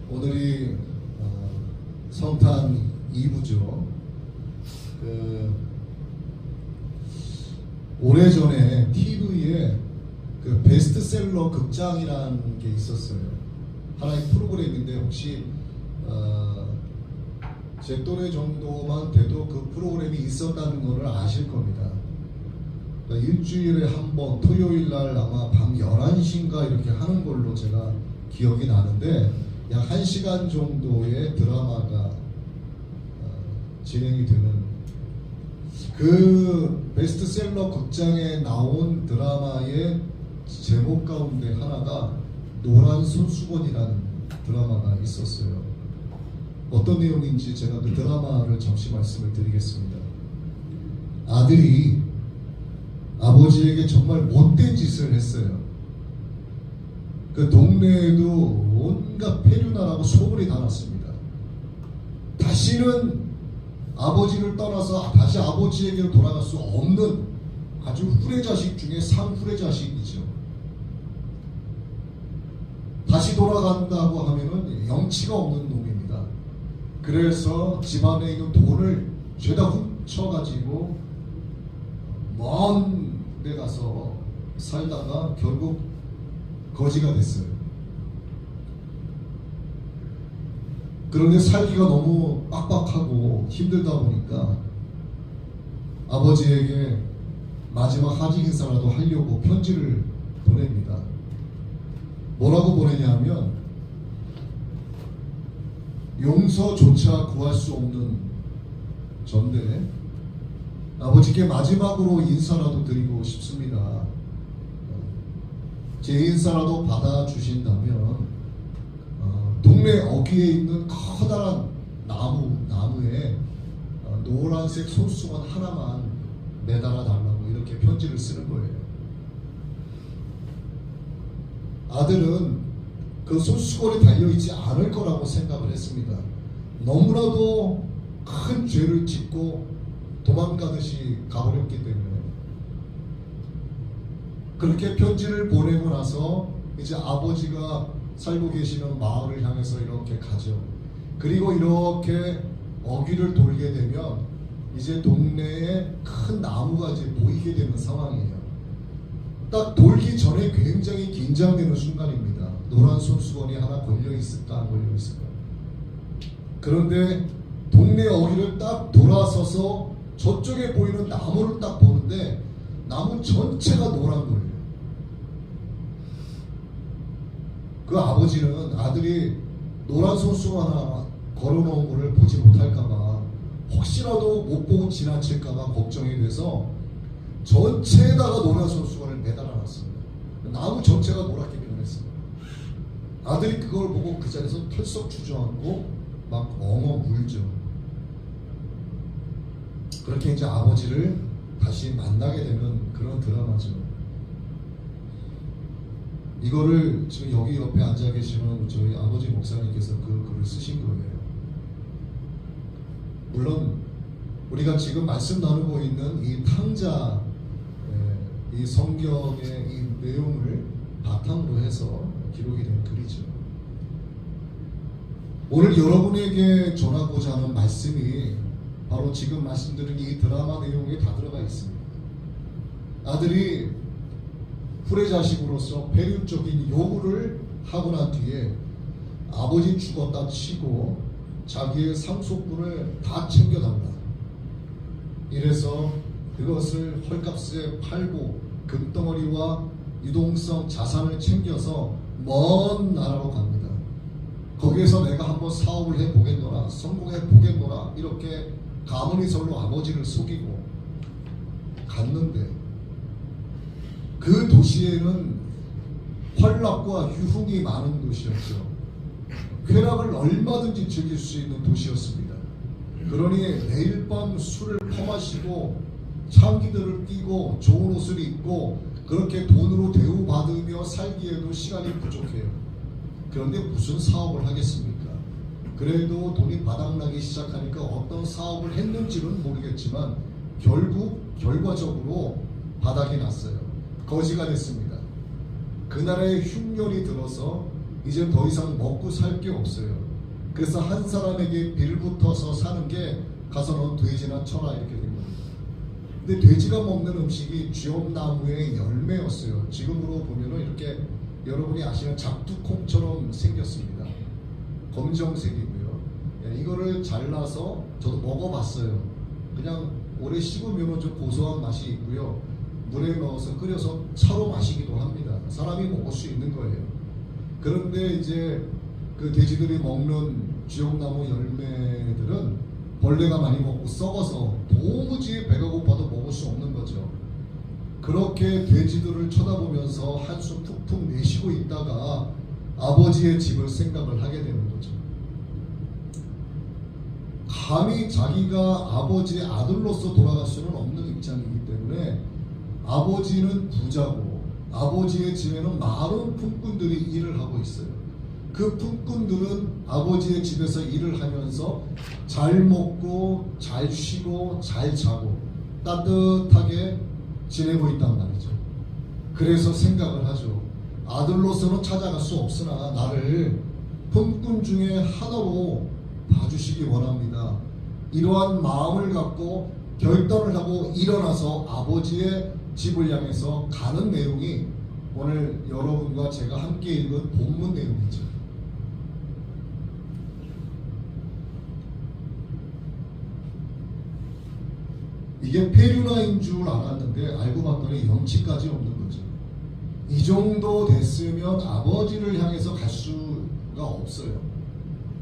오늘이 성탄 2부죠. 오래전에 TV에 베스트셀러 극장이라는 게 있었어요. 하나의 프로그램인데 혹시 제 또래 정도만 돼도 그 프로그램이 있었다는 것을 아실 겁니다. 그러니까 일주일에 한 번 토요일 날 아마 밤 11시인가 이렇게 하는 걸로 제가 기억이 나는데 약 1시간 정도의 드라마가 진행이 되는 그 베스트셀러 극장에 나온 드라마의 제목 가운데 하나가 노란 손수건이라는 드라마가 있었어요. 어떤 내용인지 제가 그 드라마를 잠시 말씀을 드리겠습니다. 아들이 아버지에게 정말 못된 짓을 했어요. 그 동네에도 온갖 폐륜하라고 소문이 다 났습니다. 다시는 아버지를 떠나서 다시 아버지에게로 돌아갈 수 없는 아주 후레자식 중에 상후레자식이죠. 다시 돌아간다고 하면은 영치가 없는 놈입니다. 그래서 집안에 있는 돈을 죄다 훔쳐가지고 먼 데 가서 살다가 결국 거지가 됐어요. 그런데 살기가 너무 빡빡하고 힘들다 보니까 아버지에게 마지막 하직 인사라도 하려고 편지를 보냅니다. 뭐라고 보내냐면 용서조차 구할 수 없는 전데 아버지께 마지막으로 인사라도 드리고 싶습니다. 제 인사라도 받아주신다면 동네 어귀에 있는 커다란 나무에 노란색 손수건 하나만 매달아 달라고 이렇게 편지를 쓰는 거예요. 아들은 그 손수건이 달려있지 않을 거라고 생각을 했습니다. 너무나도 큰 죄를 짓고 도망가듯이 가버렸기 때문에. 그렇게 편지를 보내고 나서 이제 아버지가 살고 계시는 마을을 향해서 이렇게 가죠. 그리고 이렇게 어귀를 돌게 되면 이제 동네에 큰 나무가 이제 보이게 되는 상황이에요. 딱 돌기 전에 굉장히 긴장되는 순간입니다. 노란 손수건이 하나 걸려있을까 안 걸려있을까. 그런데 동네 어귀를 딱 돌아서서 저쪽에 보이는 나무를 딱 보는데 나무 전체가 노란 거예요. 그 아버지는 아들이 노란 손수건 하나 걸어놓은 거를 보지 못할까봐 혹시라도 못 보고 지나칠까봐 걱정이 돼서 전체에다가 노란 손수건을 매달아놨습니다. 나무 전체가 노랗게 변했어요. 아들이 그걸 보고 그 자리에서 털썩 주저앉고 막 엉엉 울죠. 그렇게 이제 아버지를 다시 만나게 되는 그런 드라마죠. 이거를 지금 여기 옆에 앉아 계시는 저희 아버지 목사님께서 그 글을 쓰신 거예요. 물론 우리가 지금 말씀 나누고 있는 이 탕자, 이 성경의 이 내용을 바탕으로 해서 기록이 된 글이죠. 오늘 여러분에게 전하고자 하는 말씀이 바로 지금 말씀드린 이 드라마 내용에 다 들어가 있습니다. 아들이 후레자식으로서 폐륜적인 요구를 하고 난 뒤에 아버지 죽었다 치고 자기의 상속분을 다 챙겨달라. 이래서 그것을 헐값에 팔고 금덩어리와 유동성 자산을 챙겨서 먼 나라로 갑니다. 거기에서 내가 한번 사업을 해보겠노라, 성공해보겠노라, 이렇게 가문이설로 아버지를 속이고 갔는데 그 도시에는 환락과 유흥이 많은 도시였죠. 쾌락을 얼마든지 즐길 수 있는 도시였습니다. 그러니 매일 밤 술을 퍼마시고 창기들을 끼고 좋은 옷을 입고 그렇게 돈으로 대우받으며 살기에도 시간이 부족해요. 그런데 무슨 사업을 하겠습니까? 그래도 돈이 바닥나기 시작하니까 어떤 사업을 했는지는 모르겠지만 결국 결과적으로 바닥이 났어요. 거지가 됐습니다. 그 나라에 흉년이 들어서 이제 더 이상 먹고 살 게 없어요. 그래서 한 사람에게 빌붙어서 사는 게 가서 넌 돼지나 쳐라 이렇게 된 겁니다. 근데 돼지가 먹는 음식이 쥐엄나무의 열매였어요. 지금으로 보면은 이렇게 여러분이 아시는 작두콩처럼 생겼습니다. 검정색이고요. 이거를 잘라서 저도 먹어봤어요. 그냥 오래 씹으면 좀 고소한 맛이 있고요. 물에 넣어서 끓여서 차로 마시기도 합니다. 사람이 먹을 수 있는 거예요. 그런데 이제 그 돼지들이 먹는 쥐엄나무 열매들은 벌레가 많이 먹고 썩어서 도무지 배가 고파도 먹을 수 없는 거죠. 그렇게 돼지들을 쳐다보면서 한숨 푹푹 내쉬고 있다가 아버지의 집을 생각을 하게 되는 거죠. 감히 자기가 아버지의 아들로서 돌아갈 수는 없는 입장이기 때문에 아버지는 부자고 아버지의 집에는 많은 품꾼들이 일을 하고 있어요. 그 품꾼들은 아버지의 집에서 일을 하면서 잘 먹고 잘 쉬고 잘 자고 따뜻하게 지내고 있단 말이죠. 그래서 생각을 하죠. 아들로서는 찾아갈 수 없으나 나를 품꾼 중에 하나로 봐주시기 원합니다. 이러한 마음을 갖고 결단을 하고 일어나서 아버지의 집을 향해서 가는 내용이 오늘 여러분과 제가 함께 읽은 본문 내용이죠. 이게 페류나인 줄 알았는데 알고 봤더니 영치까지 없는 거죠. 이 정도 됐으면 아버지를 향해서 갈 수가 없어요.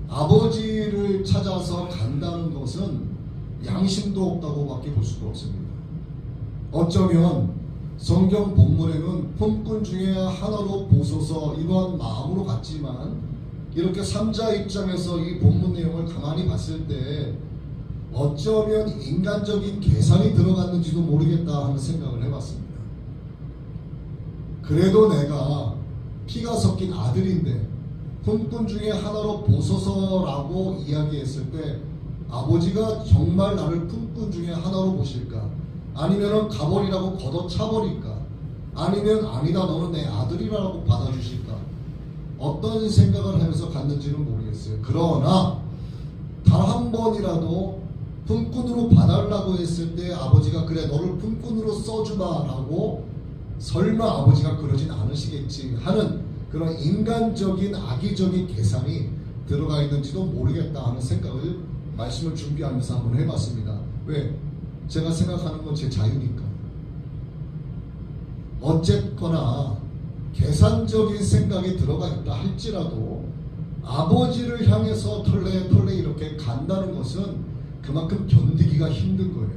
아버지를 찾아서 간다는 것은 양심도 없다고밖에 볼 수가 없습니다. 어쩌면 성경 본문에는 품꾼 중에 하나로 보소서 이러한 마음으로 갔지만 이렇게 3자 입장에서 이 본문 내용을 가만히 봤을 때 어쩌면 인간적인 계산이 들어갔는지도 모르겠다 하는 생각을 해봤습니다. 그래도 내가 피가 섞인 아들인데 품꾼 중에 하나로 보소서라고 이야기했을 때 아버지가 정말 나를 품꾼 중에 하나로 보실까? 아니면 가버리라고 걷어차버릴까? 아니면 아니다 너는 내 아들이라고 받아주실까? 어떤 생각을 하면서 갔는지는 모르겠어요. 그러나 단 한 번이라도 품꾼으로 봐달라고 했을 때 아버지가 그래 너를 품꾼으로 써주다라고 설마 아버지가 그러진 않으시겠지 하는 그런 인간적인 악의적인 계산이 들어가 있는지도 모르겠다 하는 생각을 말씀을 준비하면서 한번 해봤습니다. 왜? 제가 생각하는 건 제 자유니까. 어쨌거나 계산적인 생각이 들어가 있다 할지라도 아버지를 향해서 털레 이렇게 간다는 것은 그만큼 견디기가 힘든 거예요.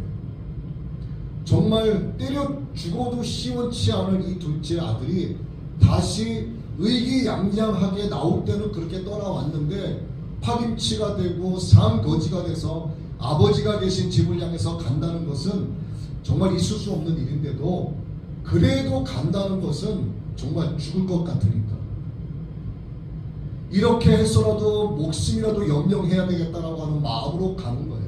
정말 때려 죽어도 시원치 않은 이 둘째 아들이 다시 의기양양하게 나올 때는 그렇게 떠나왔는데 파김치가 되고 상거지가 돼서 아버지가 계신 집을 향해서 간다는 것은 정말 있을 수 없는 일인데도 그래도 간다는 것은 정말 죽을 것 같으니까 이렇게 해서라도 목숨이라도 염려해야 되겠다라고 하는 마음으로 가는 거예요.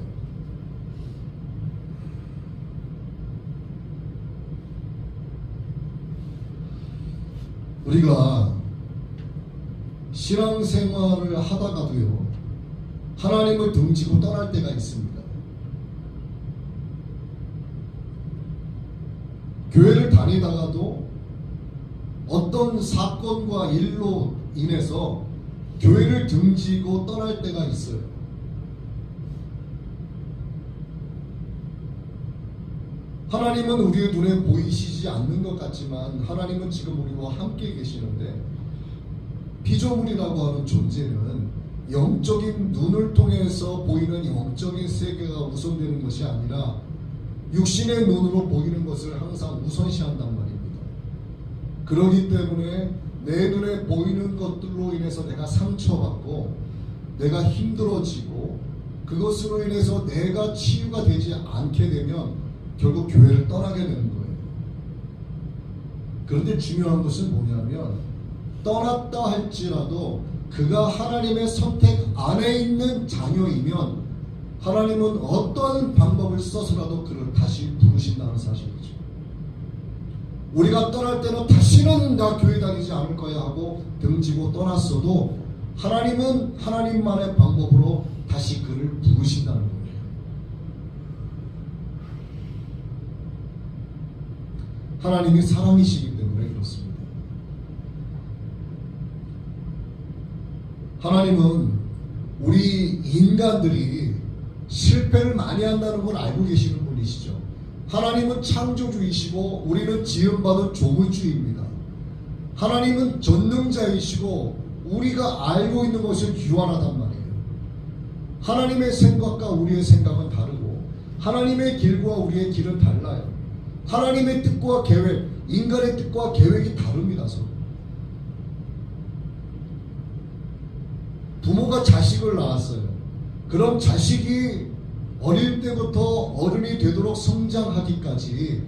우리가 신앙생활을 하다가도요 하나님을 등지고 떠날 때가 있습니다. 교회를 다니다가도 어떤 사건과 일로 인해서 교회를 등지고 떠날 때가 있어요. 하나님은 우리의 눈에 보이시지 않는 것 같지만 하나님은 지금 우리와 함께 계시는데 피조물이라고 하는 존재는 영적인 눈을 통해서 보이는 영적인 세계가 우선되는 것이 아니라 육신의 눈으로 보이는 것을 항상 우선시한단 말입니다. 그렇기 때문에 내 눈에 보이는 것들로 인해서 내가 상처받고 내가 힘들어지고 그것으로 인해서 내가 치유가 되지 않게 되면 결국 교회를 떠나게 되는 거예요. 그런데 중요한 것은 뭐냐면 떠났다 할지라도 그가 하나님의 선택 안에 있는 자녀이면 하나님은 어떤 방법을 써서라도 그를 다시 부르신다는 사실이죠. 우리가 떠날 때는 다시는 나 교회 다니지 않을 거야 하고 등지고 떠났어도 하나님은 하나님만의 방법으로 다시 그를 부르신다는 거예요. 하나님이 사랑이시기 때문에 그렇습니다. 하나님은 우리 인간들이 실패를 많이 한다는 걸 알고 계시는 분이시죠. 하나님은 창조주이시고 우리는 지음받은 조물주입니다. 하나님은 전능자이시고 우리가 알고 있는 것은 유한하단 말이에요. 하나님의 생각과 우리의 생각은 다르고 하나님의 길과 우리의 길은 달라요. 하나님의 뜻과 계획, 인간의 뜻과 계획이 다릅니다. 서로. 부모가 자식을 낳았어요. 그럼 자식이 어릴 때부터 어른이 되도록 성장하기까지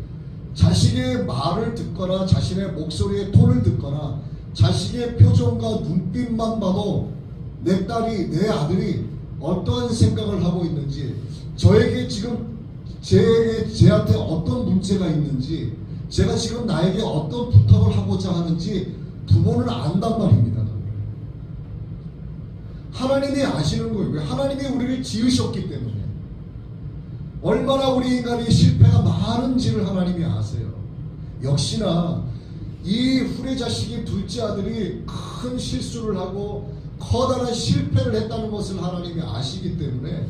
자식의 말을 듣거나 자신의 목소리의 톤을 듣거나 자식의 표정과 눈빛만 봐도 내 딸이, 내 아들이 어떤 생각을 하고 있는지, 저에게 지금 제한테 어떤 문제가 있는지, 제가 지금 나에게 어떤 부탁을 하고자 하는지 부모는 안단 말입니다. 하나님이 아시는 거예요. 하나님이 우리를 지으셨기 때문에. 얼마나 우리 인간이 실패가 많은지를 하나님이 아세요. 역시나 이 후레자식인 둘째 아들이 큰 실수를 하고 커다란 실패를 했다는 것을 하나님이 아시기 때문에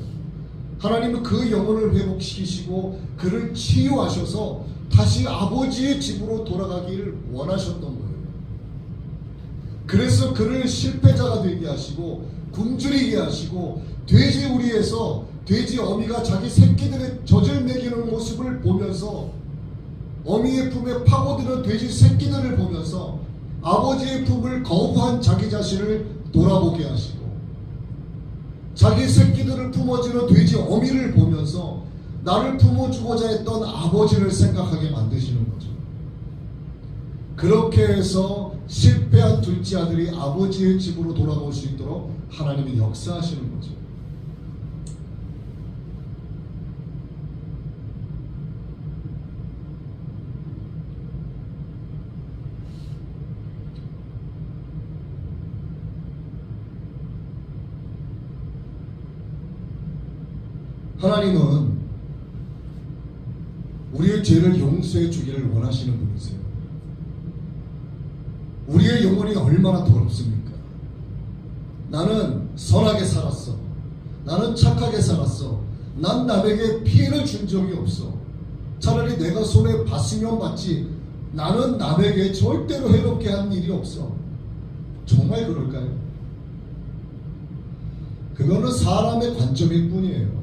하나님은 그 영혼을 회복시키시고 그를 치유하셔서 다시 아버지의 집으로 돌아가기를 원하셨던 거예요. 그래서 그를 실패자가 되게 하시고 굶주리게 하시고 돼지 우리에서 돼지 어미가 자기 새끼들의 젖을 먹이는 모습을 보면서 어미의 품에 파고드는 돼지 새끼들을 보면서 아버지의 품을 거부한 자기 자신을 돌아보게 하시고 자기 새끼들을 품어주는 돼지 어미를 보면서 나를 품어주고자 했던 아버지를 생각하게 만드시는 거죠. 그렇게 해서 실패한 둘째 아들이 아버지의 집으로 돌아올 수 있도록 하나님이 역사하시는 거죠. 하나님은 우리의 죄를 용서해 주기를 원하시는 분이세요. 우리의 영혼이 얼마나 더럽습니까? 나는 선하게 살았어. 나는 착하게 살았어. 난 남에게 피해를 준 적이 없어. 차라리 내가 손에 봤으면 봤지 나는 남에게 절대로 해롭게 한 일이 없어. 정말 그럴까요? 그거는 사람의 관점일 뿐이에요.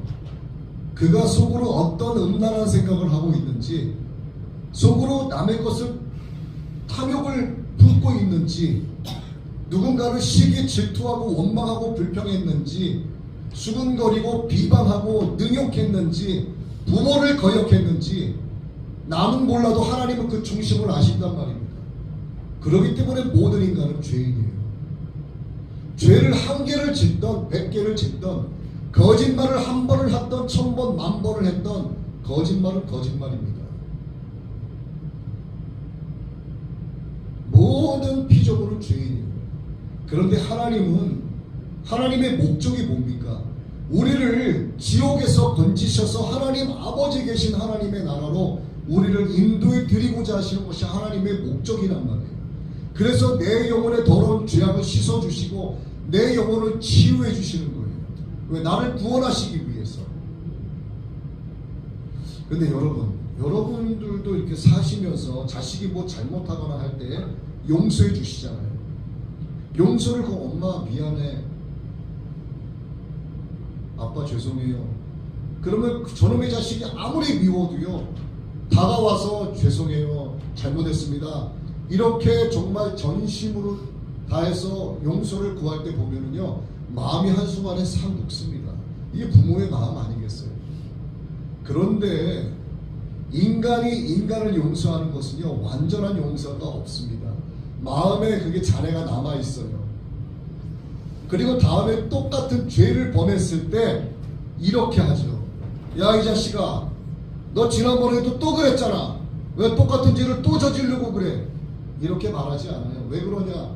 그가 속으로 어떤 음란한 생각을 하고 있는지, 속으로 남의 것을 탐욕을 품고 있는지, 누군가를 시기 질투하고 원망하고 불평했는지, 수근거리고 비방하고 능욕했는지, 부모를 거역했는지, 남은 몰라도 하나님은 그 중심을 아신단 말입니다. 그렇기 때문에 모든 인간은 죄인이에요. 죄를 한 개를 짓던 100개를 짓던, 거짓말을 한 번을 했던 1000번 만번을 했던 거짓말은 거짓말입니다. 모든 피조물은 죄인이에요. 그런데 하나님은 하나님의 목적이 뭡니까? 우리를 지옥에서 건지셔서 하나님 아버지 계신 하나님의 나라로 우리를 인도해 드리고자 하시는 것이 하나님의 목적이란 말이에요. 그래서 내 영혼의 더러운 죄악을 씻어주시고 내 영혼을 치유해 주시는 거예요. 왜? 나를 구원하시기 위해서. 근데 여러분들도 이렇게 사시면서 자식이 뭐 잘못하거나 할 때 용서해 주시잖아요. 용서를 그 엄마 미안해, 아빠 죄송해요. 그러면 저놈의 자식이 아무리 미워도요 다가와서 죄송해요, 잘못했습니다, 이렇게 정말 전심으로 다해서 용서를 구할 때 보면은요 마음이 한순간에 싹 녹습니다. 이게 부모의 마음 아니겠어요? 그런데 인간이 인간을 용서하는 것은요 완전한 용서가 없습니다. 마음에 그게 잔해가 남아있어요. 그리고 다음에 똑같은 죄를 범했을 때 이렇게 하죠. 야, 이 자식아, 너 지난번에도 또 그랬잖아. 왜 똑같은 죄를 또 저지르고 그래? 이렇게 말하지 않아요. 왜 그러냐?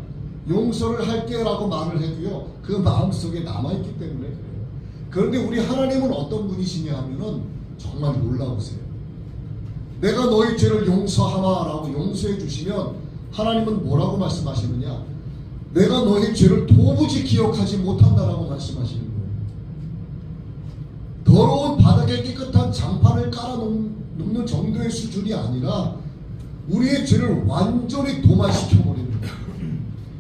용서를 할게 라고 말을 해도요, 그 마음속에 남아있기 때문에 그래요. 그런데 우리 하나님은 어떤 분이시냐 하면은 정말 놀라우세요. 내가 너희 죄를 용서하마 라고 용서해 주시면 하나님은 뭐라고 말씀하시느냐? 내가 너희 죄를 도무지 기억하지 못한다라고 말씀하시는 거예요. 더러운 바닥에 깨끗한 장판을 깔아놓는 정도의 수준이 아니라 우리의 죄를 완전히 도말시켜 버리는 거예요.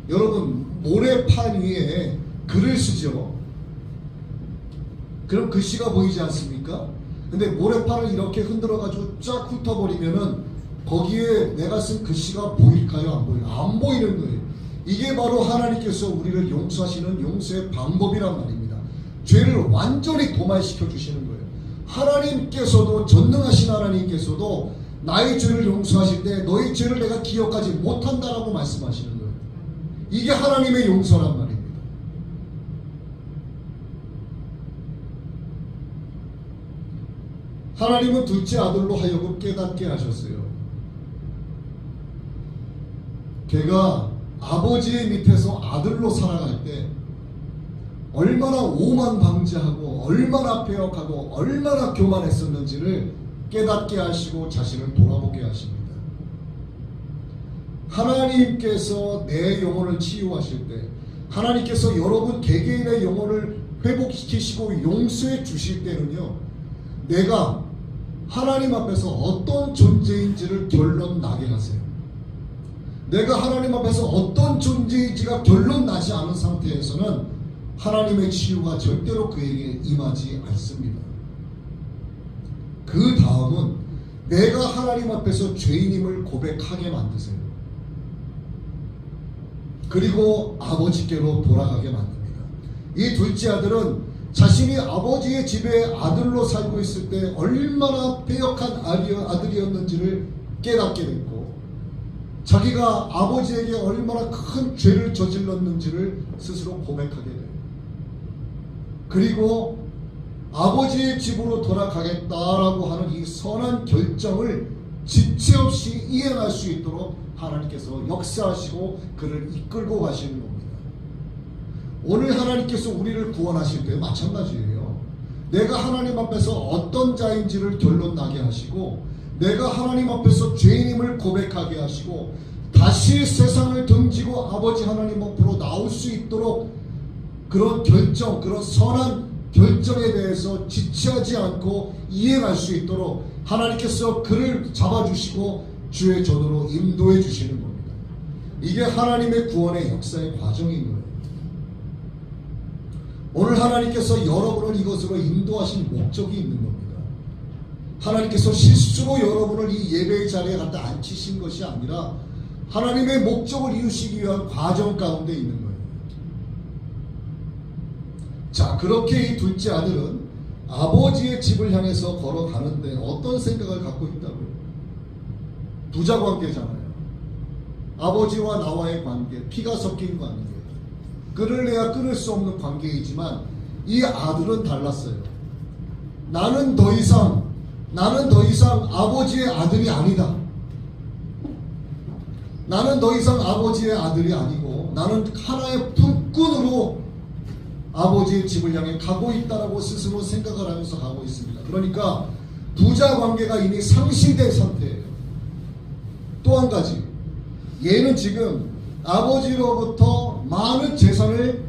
여러분, 모래판 위에 글을 쓰죠. 그럼 글씨가 보이지 않습니까? 근데 모래판을 이렇게 흔들어 가지고 쫙 훑어버리면은 거기에 내가 쓴 글씨가 보일까요? 안 보여요? 안 보이는 거예요. 이게 바로 하나님께서 우리를 용서하시는 용서의 방법이란 말입니다. 죄를 완전히 도말시켜 주시는 거예요. 하나님께서도, 전능하신 하나님께서도 나의 죄를 용서하실 때 너의 죄를 내가 기억하지 못한다라고 말씀하시는 거예요. 이게 하나님의 용서란 말입니다. 하나님은 둘째 아들로 하여금 깨닫게 하셨어요. 걔가 아버지의 밑에서 아들로 살아갈 때 얼마나 오만방자하고 얼마나 패역하고 얼마나 교만했었는지를 깨닫게 하시고 자신을 돌아보게 하십니다. 하나님께서 내 영혼을 치유하실 때, 하나님께서 여러분 개개인의 영혼을 회복시키시고 용서해 주실 때는요, 내가 하나님 앞에서 어떤 존재인지를 결론 나게 하세요. 내가 하나님 앞에서 어떤 존재인지가 결론 나지 않은 상태에서는 하나님의 치유가 절대로 그에게 임하지 않습니다. 그 다음은 내가 하나님 앞에서 죄인임을 고백하게 만드세요. 그리고 아버지께로 돌아가게 만듭니다. 이 둘째 아들은 자신이 아버지의 집에 아들로 살고 있을 때 얼마나 패역한 아들이었는지를 깨닫게 됐고, 자기가 아버지에게 얼마나 큰 죄를 저질렀는지를 스스로 고백하게 돼요. 그리고 아버지의 집으로 돌아가겠다라고 하는 이 선한 결정을 지체 없이 이행할 수 있도록 하나님께서 역사하시고 그를 이끌고 가시는 겁니다. 오늘 하나님께서 우리를 구원하실 때 마찬가지예요. 내가 하나님 앞에서 어떤 자인지를 결론 나게 하시고, 내가 하나님 앞에서 죄인임을 고백하게 하시고, 다시 세상을 등지고 아버지 하나님 앞으로 나올 수 있도록 그런 결정, 그런 선한 결정에 대해서 지체하지 않고 이행할 수 있도록 하나님께서 그를 잡아주시고 주의 전으로 인도해 주시는 겁니다. 이게 하나님의 구원의 역사의 과정인 거예요. 오늘 하나님께서 여러분을 이것으로 인도하신 목적이 있는 겁니다. 하나님께서 실수로 여러분을 이 예배의 자리에 갖다 앉히신 것이 아니라 하나님의 목적을 이루시기 위한 과정 가운데 있는 거예요. 자, 그렇게 이 둘째 아들은 아버지의 집을 향해서 걸어가는데 어떤 생각을 갖고 있다고요? 부자 관계잖아요. 아버지와 나와의 관계, 피가 섞인 관계, 끊을래야 끊을 수 없는 관계이지만 이 아들은 달랐어요. 나는 더 이상 아버지의 아들이 아니다. 나는 더 이상 아버지의 아들이 아니고 나는 하나의 품꾼으로 아버지의 집을 향해 가고 있다라고 스스로 생각을 하면서 가고 있습니다. 그러니까 부자 관계가 이미 상실된 상태예요. 또 한 가지, 얘는 지금 아버지로부터 많은 재산을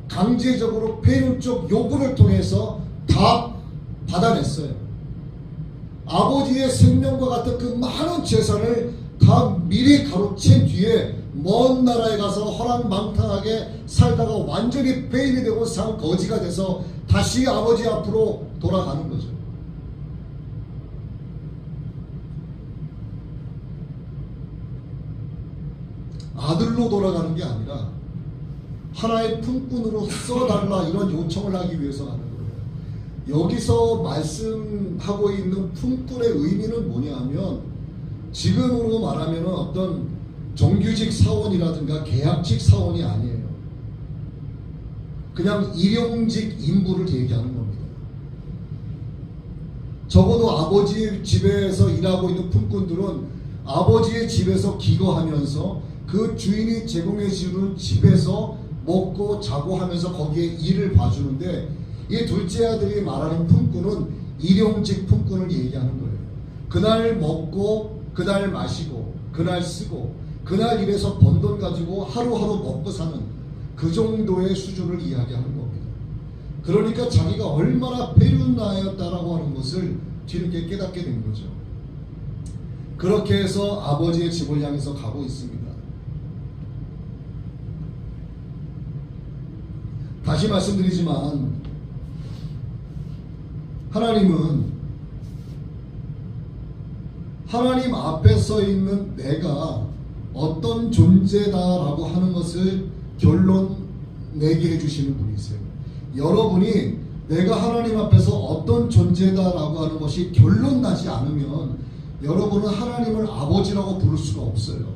강제적으로 폐륜적 요구를 통해서 다 받아냈어요. 아버지의 생명과 같은 그 많은 재산을 다 미리 가로챈 뒤에 먼 나라에 가서 허랑망탕하게 살다가 완전히 폐인이 되고 산 거지가 돼서 다시 아버지 앞으로 돌아가는 거죠. 아들로 돌아가는 게 아니라 하나의 품꾼으로 써달라 이런 요청을 하기 위해서 가는 거예요. 여기서 말씀하고 있는 품꾼의 의미는 뭐냐 하면, 지금으로 말하면 어떤 정규직 사원이라든가 계약직 사원이 아니에요. 그냥 일용직 인부를 얘기하는 겁니다. 적어도 아버지 집에서 일하고 있는 품꾼들은 아버지의 집에서 기거하면서 그 주인이 제공해 주는 집에서 먹고 자고 하면서 거기에 일을 봐주는데, 이 둘째 아들이 말하는 품꾼은 일용직 품꾼을 얘기하는 거예요. 그날 먹고 그날 마시고 그날 쓰고 그날 일해서 번 돈 가지고 하루하루 먹고 사는 그 정도의 수준을 이야기하는 겁니다. 그러니까 자기가 얼마나 배륜나였다라고 하는 것을 뒤늦게 깨닫게 된 거죠. 그렇게 해서 아버지의 집을 향해서 가고 있습니다. 다시 말씀드리지만 하나님은 하나님 앞에 서 있는 내가 어떤 존재다라고 하는 것을 결론 내게 해주시는 분이세요. 여러분이 내가 하나님 앞에서 어떤 존재다라고 하는 것이 결론 나지 않으면 여러분은 하나님을 아버지라고 부를 수가 없어요.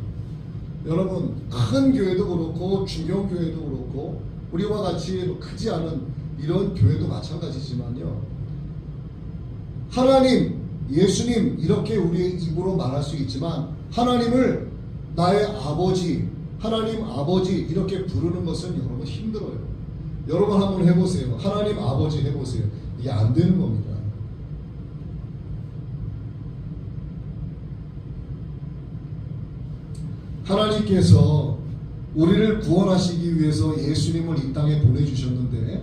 여러분, 큰 교회도 그렇고 중견 교회도 그렇고 우리와 같이 크지 않은 이런 교회도 마찬가지지만요, 하나님, 예수님 이렇게 우리의 입으로 말할 수 있지만 하나님을 나의 아버지, 하나님 아버지 이렇게 부르는 것은 여러분 힘들어요. 여러분 한번 해보세요. 하나님 아버지 해보세요. 이게 안 되는 겁니다. 하나님께서 우리를 구원하시기 위해서 예수님을 이 땅에 보내주셨는데,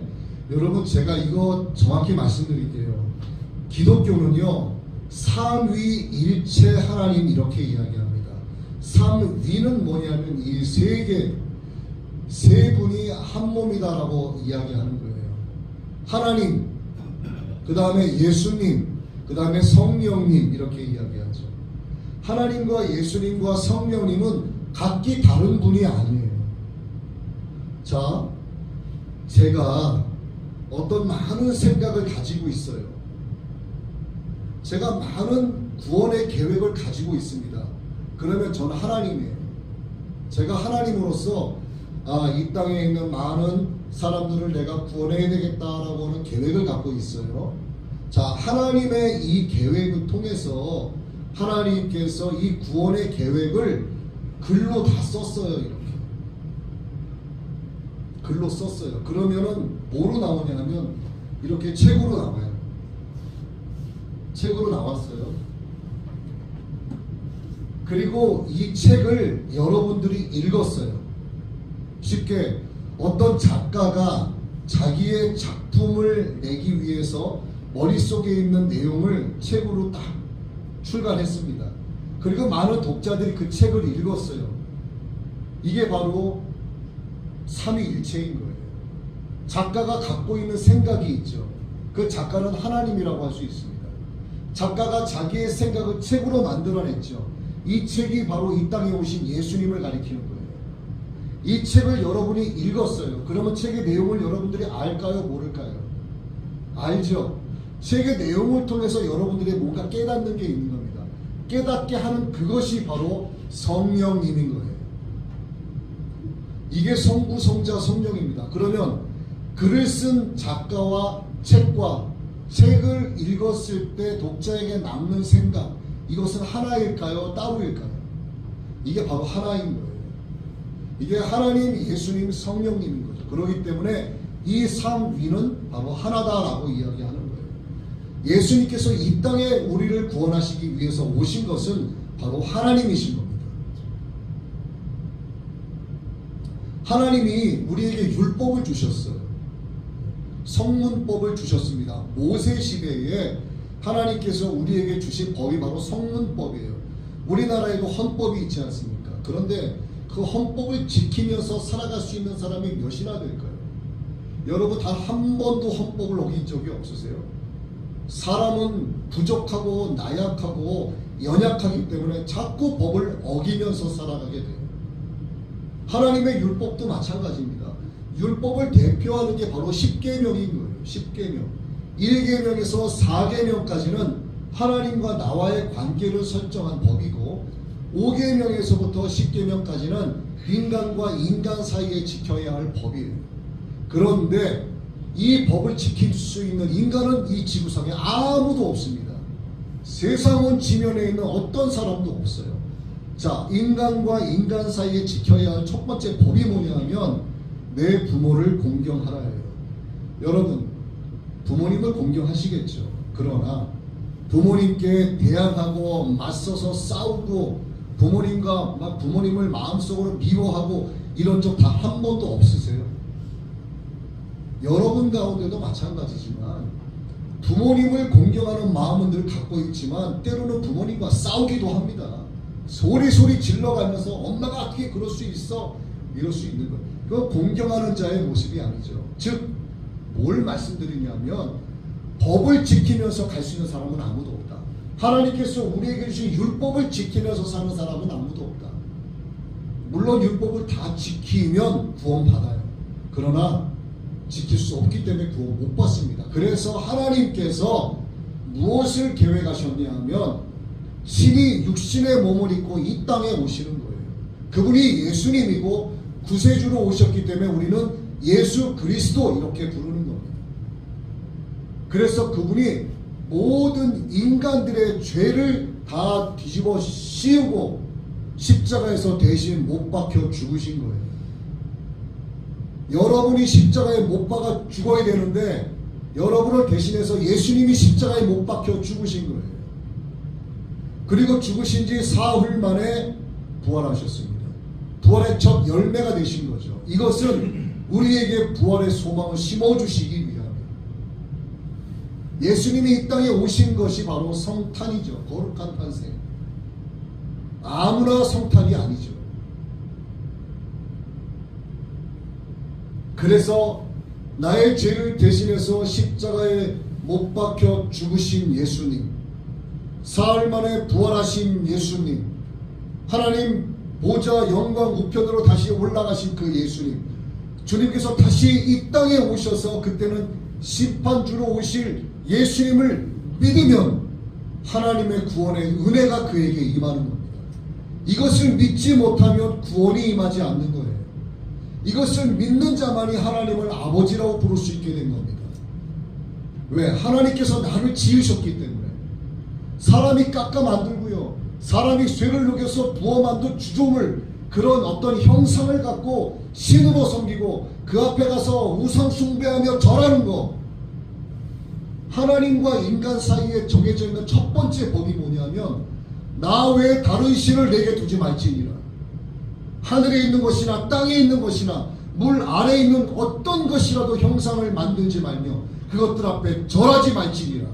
여러분 제가 이거 정확히 말씀드릴게요. 기독교는요, 삼위일체 하나님 이렇게 이야기합니다. 삼위는 뭐냐면 이 세 분이 한 몸이다라고 이야기하는 거예요. 하나님, 그 다음에 예수님, 그 다음에 성령님 이렇게 이야기하죠. 하나님과 예수님과 성령님은 각기 다른 분이 아니에요. 자, 제가 어떤 많은 생각을 가지고 있어요. 제가 많은 구원의 계획을 가지고 있습니다. 그러면 저는 하나님이에요. 제가 하나님으로서 이 땅에 있는 많은 사람들을 내가 구원해야 되겠다라고 하는 계획을 갖고 있어요. 자, 하나님의 이 계획을 통해서 하나님께서 이 구원의 계획을 글로 다 썼어요. 이렇게 글로 썼어요. 그러면은 뭐로 나오냐면 이렇게 책으로 나와요. 책으로 나왔어요. 그리고 이 책을 여러분들이 읽었어요. 쉽게 어떤 작가가 자기의 작품을 내기 위해서 머릿속에 있는 내용을 책으로 딱 출간했습니다. 그리고 많은 독자들이 그 책을 읽었어요. 이게 바로 삼위일체인 거예요. 작가가 갖고 있는 생각이 있죠. 그 작가는 하나님이라고 할 수 있습니다. 작가가 자기의 생각을 책으로 만들어냈죠. 이 책이 바로 이 땅에 오신 예수님을 가리키는 거예요. 이 책을 여러분이 읽었어요. 그러면 책의 내용을 여러분들이 알까요? 모를까요? 알죠. 책의 내용을 통해서 여러분들이 뭔가 깨닫는 게 있는 겁니다. 깨닫게 하는 그것이 바로 성령님인 거예요. 이게 성부, 성자, 성령입니다. 그러면 글을 쓴 작가와 책을 읽었을 때 독자에게 남는 생각, 이것은 하나일까요? 따로일까요? 이게 바로 하나인 거예요. 이게 하나님, 예수님, 성령님인 거죠. 그렇기 때문에 이 삼위는 바로 하나다라고 이야기하는 거예요. 예수님께서 이 땅에 우리를 구원하시기 위해서 오신 것은 바로 하나님이신 겁니다. 하나님이 우리에게 율법을 주셨어요. 성문법을 주셨습니다. 모세 시대에 하나님께서 우리에게 주신 법이 바로 성문법이에요. 우리나라에도 헌법이 있지 않습니까? 그런데 그 헌법을 지키면서 살아갈 수 있는 사람이 몇이나 될까요? 여러분 단 한 번도 헌법을 어긴 적이 없으세요? 사람은 부족하고 나약하고 연약하기 때문에 자꾸 법을 어기면서 살아가게 돼요. 하나님의 율법도 마찬가지입니다. 율법을 대표하는 게 바로 10계명인 거예요. 10계명. 1계명에서 4계명까지는 하나님과 나와의 관계를 설정한 법이고, 5계명에서부터 10계명까지는 인간과 인간 사이에 지켜야 할 법이에요. 그런데 이 법을 지킬 수 있는 인간은 이 지구상에 아무도 없습니다. 세상 온 지면에 있는 어떤 사람도 없어요. 자, 인간과 인간 사이에 지켜야 할 첫 번째 법이 뭐냐면 내 부모를 공경하라예요. 여러분, 부모님을 공경하시겠죠. 그러나 부모님께 대항하고 맞서서 싸우고 부모님과 막 부모님을 마음속으로 미워하고 이런 적 다 한 번도 없으세요? 여러분 가운데도 마찬가지지만 부모님을 공경하는 마음은 늘 갖고 있지만 때로는 부모님과 싸우기도 합니다. 소리 질러가면서 엄마가 어떻게 그럴 수 있어? 이럴 수 있는 거예요. 그건 공경하는 자의 모습이 아니죠. 즉, 뭘 말씀드리냐면 법을 지키면서 갈 수 있는 사람은 아무도 없다. 하나님께서 우리에게 주신 율법을 지키면서 사는 사람은 아무도 없다. 물론 율법을 다 지키면 구원받아요. 그러나 지킬 수 없기 때문에 구원 못 받습니다. 그래서 하나님께서 무엇을 계획하셨냐 하면 신이 육신의 몸을 입고 이 땅에 오시는 거예요. 그분이 예수님이고 구세주로 오셨기 때문에 우리는 예수 그리스도 이렇게 부르는 겁니다. 그래서 그분이 모든 인간들의 죄를 다 뒤집어 씌우고 십자가에서 대신 못 박혀 죽으신 거예요. 여러분이 십자가에 못 박아 죽어야 되는데 여러분을 대신해서 예수님이 십자가에 못 박혀 죽으신 거예요. 그리고 죽으신 지 사흘 만에 부활하셨습니다. 부활의 첫 열매가 되신 거죠. 이것은 우리에게 부활의 소망을 심어주시기 위함이에요. 예수님이 이 땅에 오신 것이 바로 성탄이죠. 거룩한 탄생. 아무나 성탄이 아니죠. 그래서 나의 죄를 대신해서 십자가에 못 박혀 죽으신 예수님, 사흘 만에 부활하신 예수님, 하나님 보좌 영광 우편으로 다시 올라가신 그 예수님, 주님께서 다시 이 땅에 오셔서 그때는 심판주로 오실 예수님을 믿으면 하나님의 구원의 은혜가 그에게 임하는 겁니다. 이것을 믿지 못하면 구원이 임하지 않는 거예요. 이것을 믿는 자만이 하나님을 아버지라고 부를 수 있게 된 겁니다. 왜? 하나님께서 나를 지으셨기 때문에. 사람이 깎아 만들고요, 사람이 쇠를 녹여서 부어 만든 주종을, 그런 어떤 형상을 갖고 신으로 섬기고 그 앞에 가서 우상 숭배하며 절하는 거, 하나님과 인간 사이에 정해져 있는 첫 번째 법이 뭐냐면 나 외에 다른 신을 내게 두지 말지니라. 하늘에 있는 것이나 땅에 있는 것이나 물 아래에 있는 어떤 것이라도 형상을 만들지 말며 그것들 앞에 절하지 말지니라.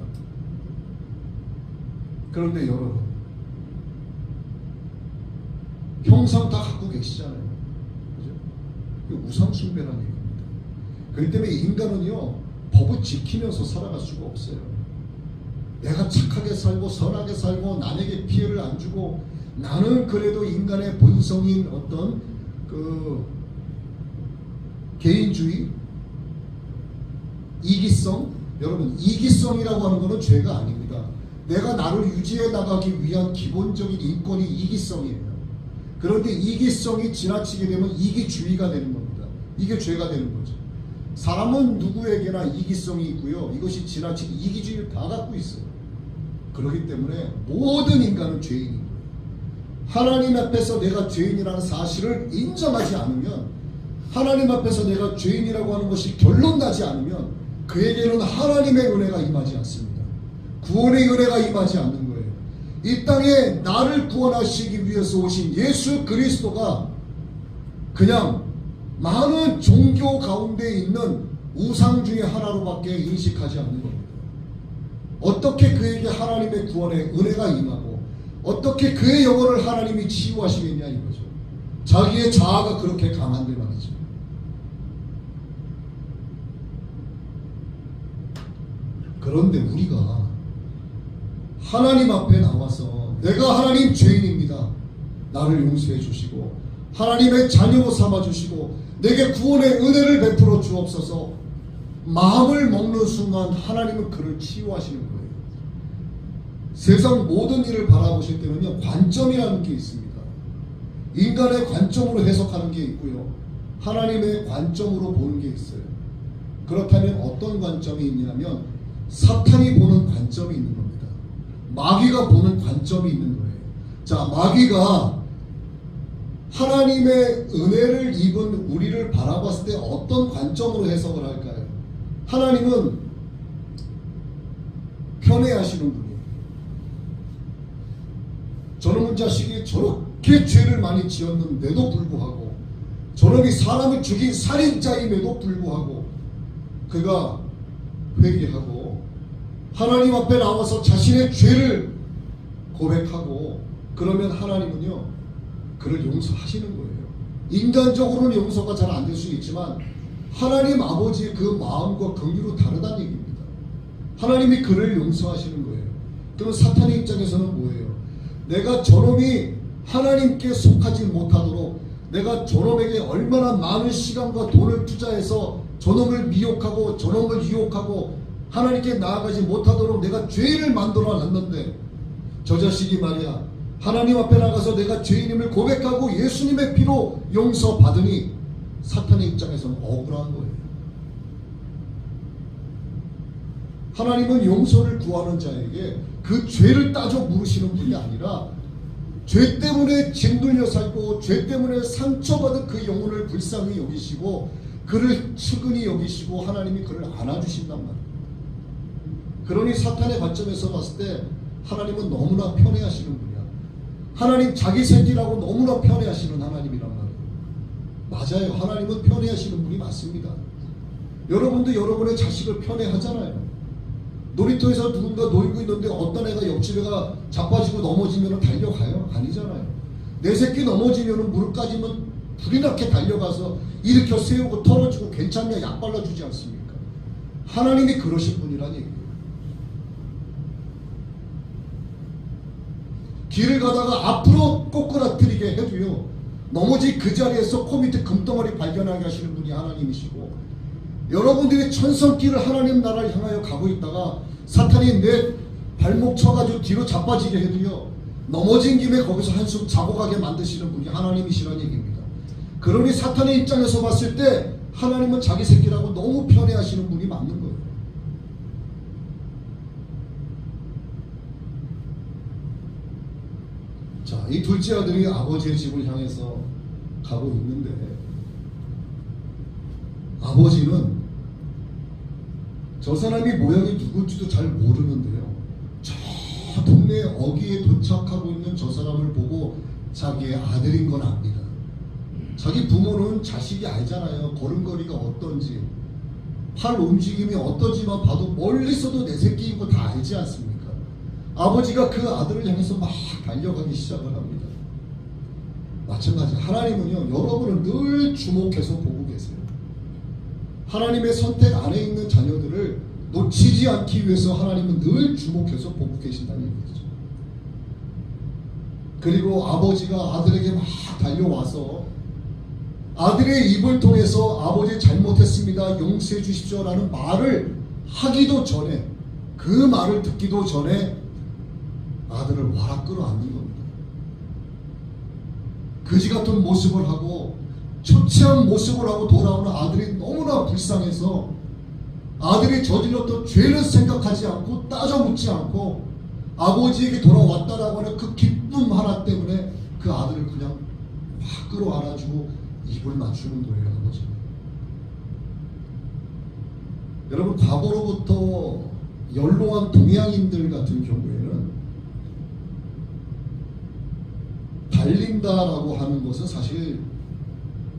그런데 여러분, 형상 다 갖고 계시잖아요. 그죠? 우상 숭배라는 얘기입니다. 그렇기 때문에 인간은요, 법을 지키면서 살아갈 수가 없어요. 내가 착하게 살고 선하게 살고 남에게 피해를 안 주고 나는 그래도 인간의 본성인 어떤 그 개인주의, 이기성, 여러분 이기성이라고 하는 것은 죄가 아닙니다. 내가 나를 유지해 나가기 위한 기본적인 인권이 이기성이에요. 그런데 이기성이 지나치게 되면 이기주의가 되는 겁니다. 이게 죄가 되는 거죠. 사람은 누구에게나 이기성이 있고요, 이것이 지나치게 이기주의를 다 갖고 있어요. 그렇기 때문에 모든 인간은 죄인인 거예요. 하나님 앞에서 내가 죄인이라는 사실을 인정하지 않으면, 하나님 앞에서 내가 죄인이라고 하는 것이 결론나지 않으면 그에게는 하나님의 은혜가 임하지 않습니다. 구원의 은혜가 임하지 않는 거예요. 이 땅에 나를 구원하시기 위해서 오신 예수 그리스도가 그냥 많은 종교 가운데 있는 우상 중에 하나로밖에 인식하지 않는 겁니다. 어떻게 그에게 하나님의 구원의 은혜가 임하고 어떻게 그의 영혼을 하나님이 치유하시겠냐 이거죠. 자기의 자아가 그렇게 강한데 말이죠. 그런데 우리가 하나님 앞에 나와서 내가 하나님 죄인입니다, 나를 용서해 주시고 하나님의 자녀로 삼아 주시고 내게 구원의 은혜를 베풀어 주옵소서, 마음을 먹는 순간 하나님은 그를 치유하시는 거예요. 세상 모든 일을 바라보실 때는요, 관점이라는 게 있습니다. 인간의 관점으로 해석하는 게 있고요, 하나님의 관점으로 보는 게 있어요. 그렇다면 어떤 관점이 있냐면 사탄이 보는 관점이 있는 겁니다. 마귀가 보는 관점이 있는 거예요. 자, 마귀가 하나님의 은혜를 입은 우리를 바라봤을 때 어떤 관점으로 해석을 할까요? 하나님은 편애하시는 분이에요. 저놈의 자식이 저렇게 죄를 많이 지었는데도 불구하고, 저놈이 사람을 죽인 살인자임에도 불구하고 그가 회개하고 하나님 앞에 나와서 자신의 죄를 고백하고 그러면 하나님은요 그를 용서하시는 거예요. 인간적으로는 용서가 잘 안 될 수 있지만 하나님 아버지의 그 마음과 긍휼은 다르다는 얘기입니다. 하나님이 그를 용서하시는 거예요. 그럼 사탄의 입장에서는 뭐예요? 내가 저놈이 하나님께 속하지 못하도록 내가 저놈에게 얼마나 많은 시간과 돈을 투자해서 저놈을 미혹하고 저놈을 유혹하고 하나님께 나아가지 못하도록 내가 죄인을 만들어 놨는데, 저 자식이 말이야 하나님 앞에 나가서 내가 죄인임을 고백하고 예수님의 피로 용서받으니 사탄의 입장에서는 억울한 거예요. 하나님은 용서를 구하는 자에게 그 죄를 따져 물으시는 분이 아니라 죄 때문에 짓눌려 살고 죄 때문에 상처받은 그 영혼을 불쌍히 여기시고 그를 측은히 여기시고 하나님이 그를 안아주신단 말이에요. 그러니 사탄의 관점에서 봤을 때 하나님은 너무나 편애하시는 분이야. 하나님 자기 새끼라고 너무나 편애하시는 하나님이란 말이에요. 맞아요. 하나님은 편애하시는 분이 맞습니다. 여러분도 여러분의 자식을 편애하잖아요. 놀이터에서 누군가 놀고 있는데 어떤 애가 옆집애가 자빠지고 넘어지면 달려가요? 아니잖아요. 내 새끼 넘어지면 무릎 까지면 불이 나게 달려가서 일으켜 세우고 털어주고 괜찮냐 약 발라주지 않습니까? 하나님이 그러신 분이란 얘기예요. 길을 가다가 앞으로 꼬꾸라뜨리게 해도요 넘어지 그 자리에서 코 밑에 금덩어리 발견하게 하시는 분이 하나님이시고, 여러분들이 천성길을 하나님 나라를 향하여 가고 있다가 사탄이 내 발목 쳐가지고 뒤로 자빠지게 해도요 넘어진 김에 거기서 한숨 자고 가게 만드시는 분이 하나님이시라는 얘기입니다. 그러니 사탄의 입장에서 봤을 때 하나님은 자기 새끼라고 너무 편애하시는 분이 맞는 거예요. 자, 이 둘째 아들이 아버지의 집을 향해서 가고 있는데 아버지는 저 사람이 모양이 누굴지도 잘 모르는데요 저 동네 어귀에 도착하고 있는 저 사람을 보고 자기의 아들인 건 압니다. 자기 부모는 자식이 알잖아요. 걸음걸이가 어떤지 팔 움직임이 어떤지만 봐도 멀리서도 내 새끼인 거 다 알지 않습니까? 아버지가 그 아들을 향해서 막 달려가기 시작을 합니다. 마찬가지 하나님은요 여러분을 늘 주목해서 보고 계세요. 하나님의 선택 안에 있는 자녀들을 놓치지 않기 위해서 하나님은 늘 주목해서 보고 계신다는 얘기죠. 그리고 아버지가 아들에게 막 달려와서 아들의 입을 통해서 아버지 잘못했습니다 용서해 주십시오 라는 말을 하기도 전에, 그 말을 듣기도 전에 아들을 와라 끌어안는 겁니다. 그지 같은 모습을 하고 초췌한 모습을 하고 돌아오는 아들이 너무나 불쌍해서 아들이 저질렀던 죄를 생각하지 않고 따져 묻지 않고 아버지에게 돌아왔다라고 하는 그 기쁨 하나 때문에 그 아들을 그냥 확 끌어안아주고 입을 맞추는 거예요. 아버지. 여러분 과거로부터 연로한 동양인들 같은 경우에는 달린다라고 하는 것은 사실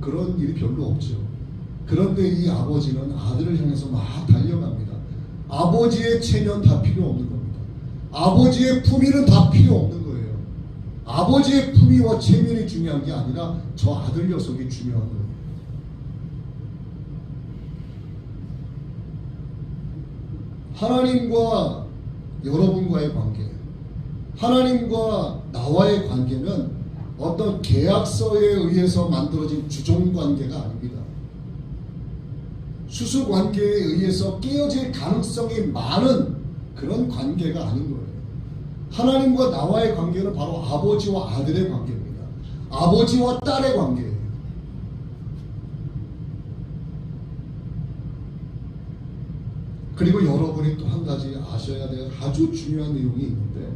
그런 일이 별로 없죠. 그런데 이 아버지는 아들을 향해서 막 달려갑니다. 아버지의 체면 다 필요 없는 겁니다. 아버지의 품위는 다 필요 없는 거예요. 아버지의 품위와 체면이 중요한 게 아니라 저 아들 녀석이 중요한 거예요. 하나님과 여러분과의 관계, 하나님과 나와의 관계는 어떤 계약서에 의해서 만들어진 주종관계가 아닙니다. 수수관계에 의해서 깨어질 가능성이 많은 그런 관계가 아닌 거예요. 하나님과 나와의 관계는 바로 아버지와 아들의 관계입니다. 아버지와 딸의 관계예요. 그리고 여러분이 또 한 가지 아셔야 될 아주 중요한 내용이 있는데,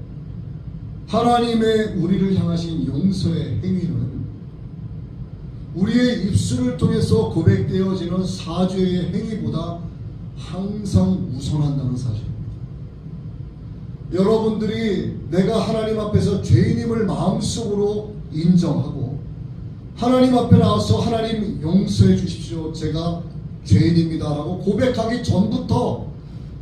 하나님의 우리를 향하신 용서의 행위는 우리의 입술을 통해서 고백되어지는 사죄의 행위보다 항상 우선한다는 사실입니다. 여러분들이 내가 하나님 앞에서 죄인임을 마음속으로 인정하고 하나님 앞에 나와서 하나님 용서해 주십시오, 제가 죄인입니다 라고 고백하기 전부터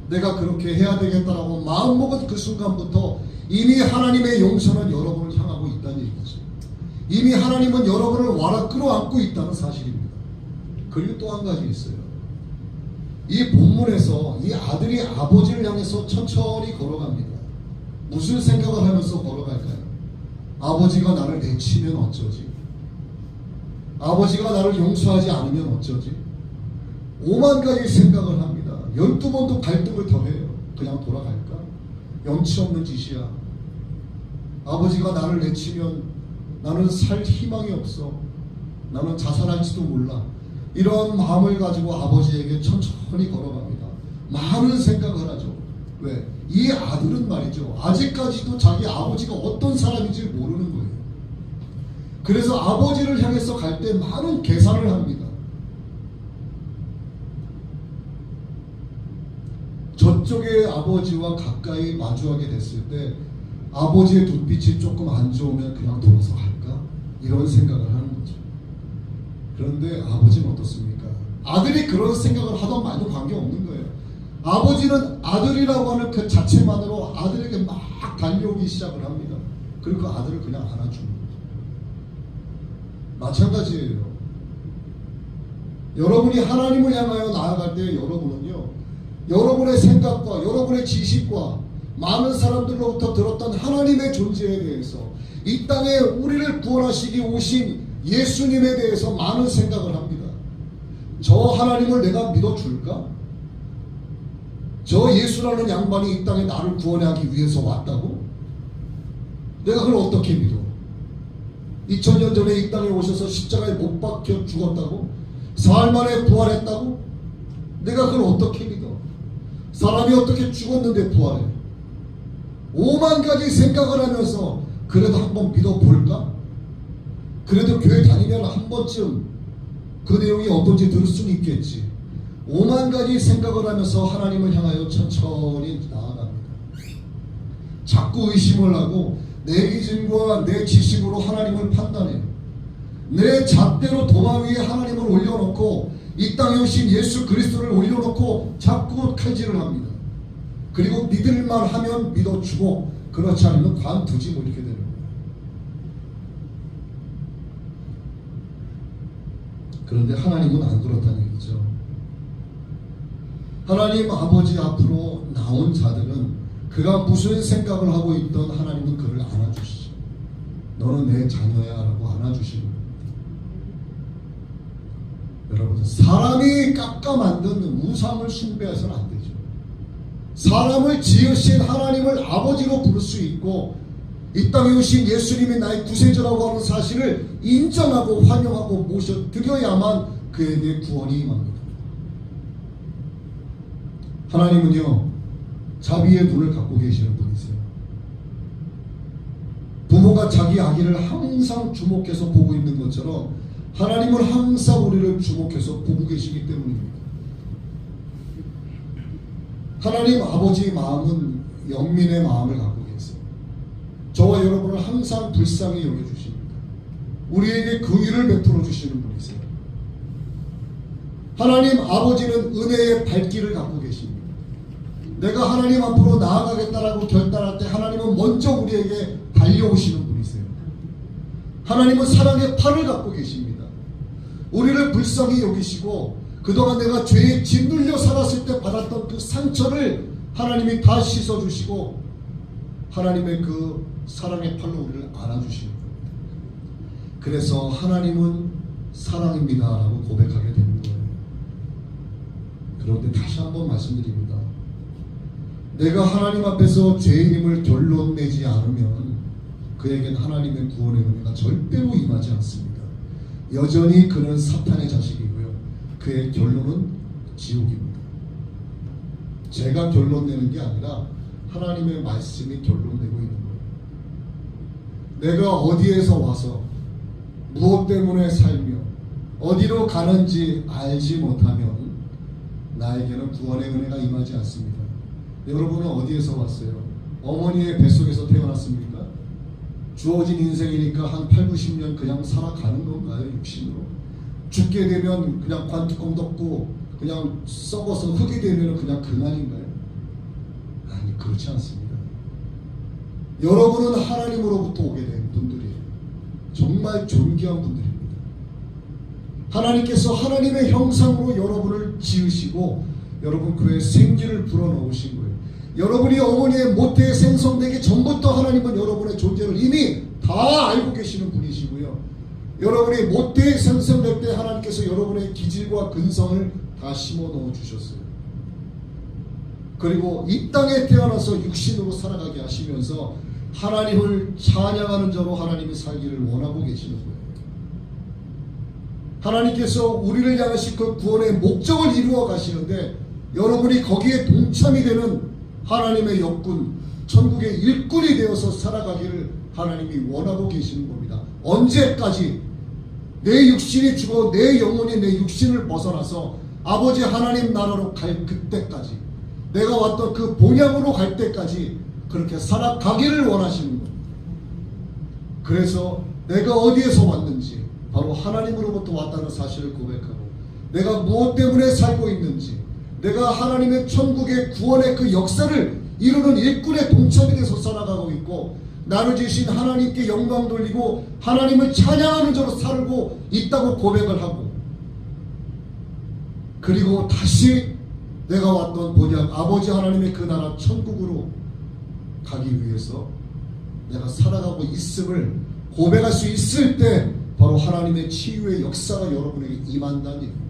내가 그렇게 해야 되겠다라고 마음먹은 그 순간부터 이미 하나님의 용서는 여러분을 향하고 있다는 얘기죠. 이미 하나님은 여러분을 와라 끌어안고 있다는 사실입니다. 그리고 또 한 가지 있어요. 이 본문에서 이 아들이 아버지를 향해서 천천히 걸어갑니다. 무슨 생각을 하면서 걸어갈까요? 아버지가 나를 내치면 어쩌지? 아버지가 나를 용서하지 않으면 어쩌지? 오만 가지 생각을 합니다. 12번도 갈등을 더해요. 그냥 돌아갈까? 염치 없는 짓이야. 아버지가 나를 내치면 나는 살 희망이 없어. 나는 자살할지도 몰라. 이런 마음을 가지고 아버지에게 천천히 걸어갑니다. 많은 생각을 하죠. 왜? 이 아들은 말이죠, 아직까지도 자기 아버지가 어떤 사람인지 모르는 거예요. 그래서 아버지를 향해서 갈 때 많은 계산을 합니다. 저쪽의 아버지와 가까이 마주하게 됐을 때 아버지의 눈빛이 조금 안 좋으면 그냥 돌아서 갈까? 이런 생각을 하는 거죠. 그런데 아버지는 어떻습니까? 아들이 그런 생각을 하던 말도 관계없는 거예요. 아버지는 아들이라고 하는 그 자체만으로 아들에게 막 달려오기 시작을 합니다. 그리고 그 아들을 그냥 안아주는 거죠. 마찬가지예요. 여러분이 하나님을 향하여 나아갈 때 여러분은요, 여러분의 생각과 여러분의 지식과 많은 사람들로부터 들었던 하나님의 존재에 대해서, 이 땅에 우리를 구원하시기 오신 예수님에 대해서 많은 생각을 합니다. 저 하나님을 내가 믿어줄까? 저 예수라는 양반이 이 땅에 나를 구원하기 위해서 왔다고? 내가 그걸 어떻게 믿어? 2000년 전에 이 땅에 오셔서 십자가에 못 박혀 죽었다고? 사흘 만에 부활했다고? 내가 그걸 어떻게 믿어? 사람이 어떻게 죽었는데 부활해? 오만 가지 생각을 하면서 그래도 한번 믿어볼까? 그래도 교회 다니면 한 번쯤 그 내용이 어떤지 들을 수는 있겠지. 오만 가지 생각을 하면서 하나님을 향하여 천천히 나아갑니다. 자꾸 의심을 하고 내 기준과 내 지식으로 하나님을 판단해요. 내 잣대로 도마 위에 하나님을 올려놓고 이 땅에 오신 예수 그리스도를 올려놓고 자꾸 칼질을 합니다. 그리고 믿을만 하면 믿어주고 그렇지 않으면 관두지 뭐 이렇게 되는 거예요. 그런데 하나님은 안 그렇다는 얘기죠. 하나님 아버지 앞으로 나온 자들은 그가 무슨 생각을 하고 있던 하나님은 그를 안아주시죠. 너는 내 자녀야 라고 안아주시는 겁니다. 여러분, 사람이 깎아 만든 우상을 숭배해서는 안 되죠. 사람을 지으신 하나님을 아버지로 부를 수 있고 이 땅에 오신 예수님이 나의 구세주라고 하는 사실을 인정하고 환영하고 모셔드려야만 그에게 구원이 임합니다. 하나님은요, 자비의 눈을 갖고 계시는 분이세요. 부모가 자기 아기를 항상 주목해서 보고 있는 것처럼 하나님은 항상 우리를 주목해서 보고 계시기 때문입니다. 하나님 아버지의 마음은 영민의 마음을 갖고 계세요. 저와 여러분을 항상 불쌍히 여겨주십니다. 우리에게 긍휼을 베풀어 주시는 분이세요. 하나님 아버지는 은혜의 발길을 갖고 계십니다. 내가 하나님 앞으로 나아가겠다라고 결단할 때 하나님은 먼저 우리에게 달려오시는 분이세요. 하나님은 사랑의 팔을 갖고 계십니다. 우리를 불쌍히 여기시고 그동안 내가 죄에 짓눌려 살았을 때 받았던 그 상처를 하나님이 다 씻어주시고 하나님의 그 사랑의 팔로 우리를 안아주시는 겁니다. 그래서 하나님은 사랑입니다 라고 고백하게 되는 거예요. 그런데 다시 한번 말씀드립니다. 내가 하나님 앞에서 죄인임을 결론 내지 않으면 그에겐 하나님의 구원의 은혜가 절대로 임하지 않습니다. 여전히 그는 사탄의 자식이고요. 그의 결론은 지옥입니다. 제가 결론 내는 게 아니라 하나님의 말씀이 결론 내고 있는 거예요. 내가 어디에서 와서 무엇 때문에 살며 어디로 가는지 알지 못하면 나에게는 구원의 은혜가 임하지 않습니다. 여러분은 어디에서 왔어요? 어머니의 뱃속에서 태어났습니까? 주어진 인생이니까 한 8, 90년 그냥 살아가는 건가요? 육신으로? 죽게 되면 그냥 관뚜껑 덮고 그냥 썩어서 흙이 되면 그냥 그만인가요? 아니, 그렇지 않습니다. 여러분은 하나님으로부터 오게 된 분들이에요. 정말 존귀한 분들입니다. 하나님께서 하나님의 형상으로 여러분을 지으시고 여러분 그의 생기를 불어넣으신 거예요. 여러분이 어머니의 모태에 생성되기 전부터 하나님은 여러분의 존재를 이미 다 알고 계시는 분이시고요. 여러분이 모태에 생성될 때 하나님께서 여러분의 기질과 근성을 다 심어 넣어 주셨어요. 그리고 이 땅에 태어나서 육신으로 살아가게 하시면서 하나님을 찬양하는 자로 하나님이 살기를 원하고 계시는 거예요. 하나님께서 우리를 향하신 그 구원의 목적을 이루어 가시는데 여러분이 거기에 동참이 되는 하나님의 역군, 천국의 일꾼이 되어서 살아가기를 하나님이 원하고 계시는 겁니다. 언제까지? 내 육신이 죽어 내 영혼이 내 육신을 벗어나서 아버지 하나님 나라로 갈 그때까지, 내가 왔던 그 본향으로 갈 때까지 그렇게 살아가기를 원하시는 겁니다. 그래서 내가 어디에서 왔는지 바로 하나님으로부터 왔다는 사실을 고백하고, 내가 무엇 때문에 살고 있는지, 내가 하나님의 천국의 구원의 그 역사를 이루는 일꾼의 동참이 돼서 살아가고 있고, 나를 지으신 하나님께 영광 돌리고 하나님을 찬양하는 자로 살고 있다고 고백을 하고, 그리고 다시 내가 왔던 본향 아버지 하나님의 그 나라 천국으로 가기 위해서 내가 살아가고 있음을 고백할 수 있을 때 바로 하나님의 치유의 역사가 여러분에게 임한다는 얘기입니다.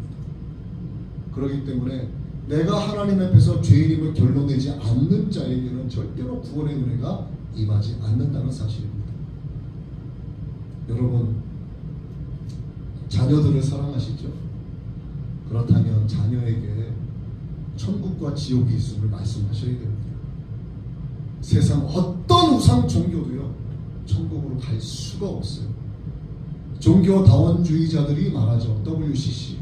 그렇기 때문에 내가 하나님 앞에서 죄인임을 결론내지 않는 자에게는 절대로 구원의 은혜가 임하지 않는다는 사실입니다. 여러분, 자녀들을 사랑하시죠? 그렇다면 자녀에게 천국과 지옥이 있음을 말씀하셔야 됩니다. 세상 어떤 우상 종교도요 천국으로 갈 수가 없어요. 종교다원주의자들이 말하죠. WCC,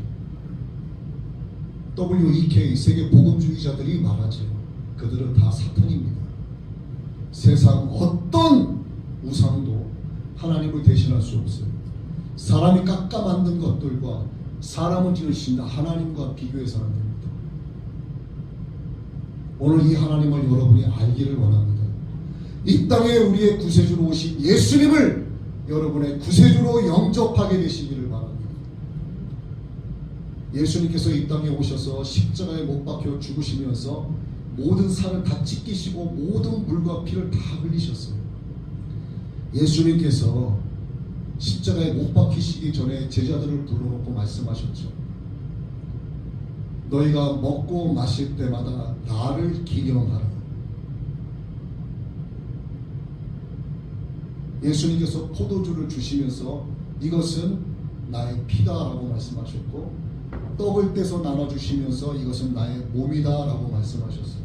WEK, 세계 복음주의자들이 말하죠. 그들은 다 사탄입니다. 세상 어떤 우상도 하나님을 대신할 수 없어요. 사람이 깎아 만든 것들과 사람을 지으신 하나님과 비교해서는 안 됩니다. 오늘 이 하나님을 여러분이 알기를 원합니다. 이 땅에 우리의 구세주로 오신 예수님을 여러분의 구세주로 영접하게 되시기를 바랍니다. 예수님께서 이 땅에 오셔서 십자가에 못 박혀 죽으시면서 모든 살을 다 찢기시고 모든 물과 피를 다 흘리셨어요. 예수님께서 십자가에 못 박히시기 전에 제자들을 불러놓고 말씀하셨죠. 너희가 먹고 마실 때마다 나를 기념하라. 예수님께서 포도주를 주시면서 이것은 나의 피다라고 말씀하셨고, 떡을 떼서 나눠주시면서 이것은 나의 몸이다라고 말씀하셨어요.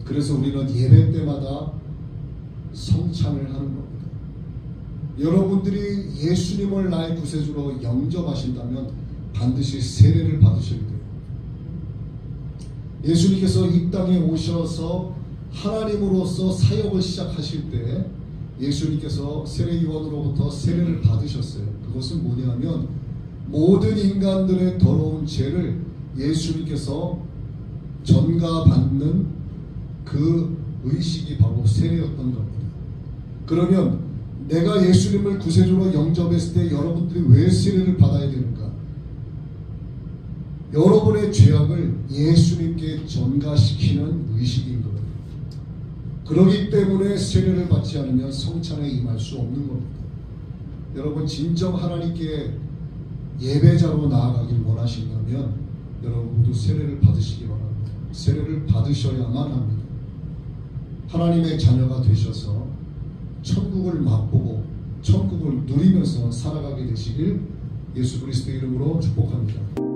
그래서 우리는 예배 때마다 성찬을 하는 겁니다. 여러분들이 예수님을 나의 구세주로 영접하신다면 반드시 세례를 받으셔야 돼요. 예수님께서 이 땅에 오셔서 하나님으로서 사역을 시작하실 때 예수님께서 세례요한으로부터 세례를 받으셨어요. 그것은 뭐냐면 모든 인간들의 더러운 죄를 예수님께서 전가받는 그 의식이 바로 세례였던 겁니다. 그러면 내가 예수님을 구세주로 영접했을 때 여러분들이 왜 세례를 받아야 되는가? 여러분의 죄악을 예수님께 전가시키는 의식인 겁니다. 그렇기 때문에 세례를 받지 않으면 성찬에 임할 수 없는 겁니다. 여러분, 진정 하나님께 예배자로 나아가길 원하신다면 여러분 모두 세례를 받으시기 바랍니다. 세례를 받으셔야만 합니다. 하나님의 자녀가 되셔서 천국을 맛보고 천국을 누리면서 살아가게 되시길 예수 그리스도의 이름으로 축복합니다.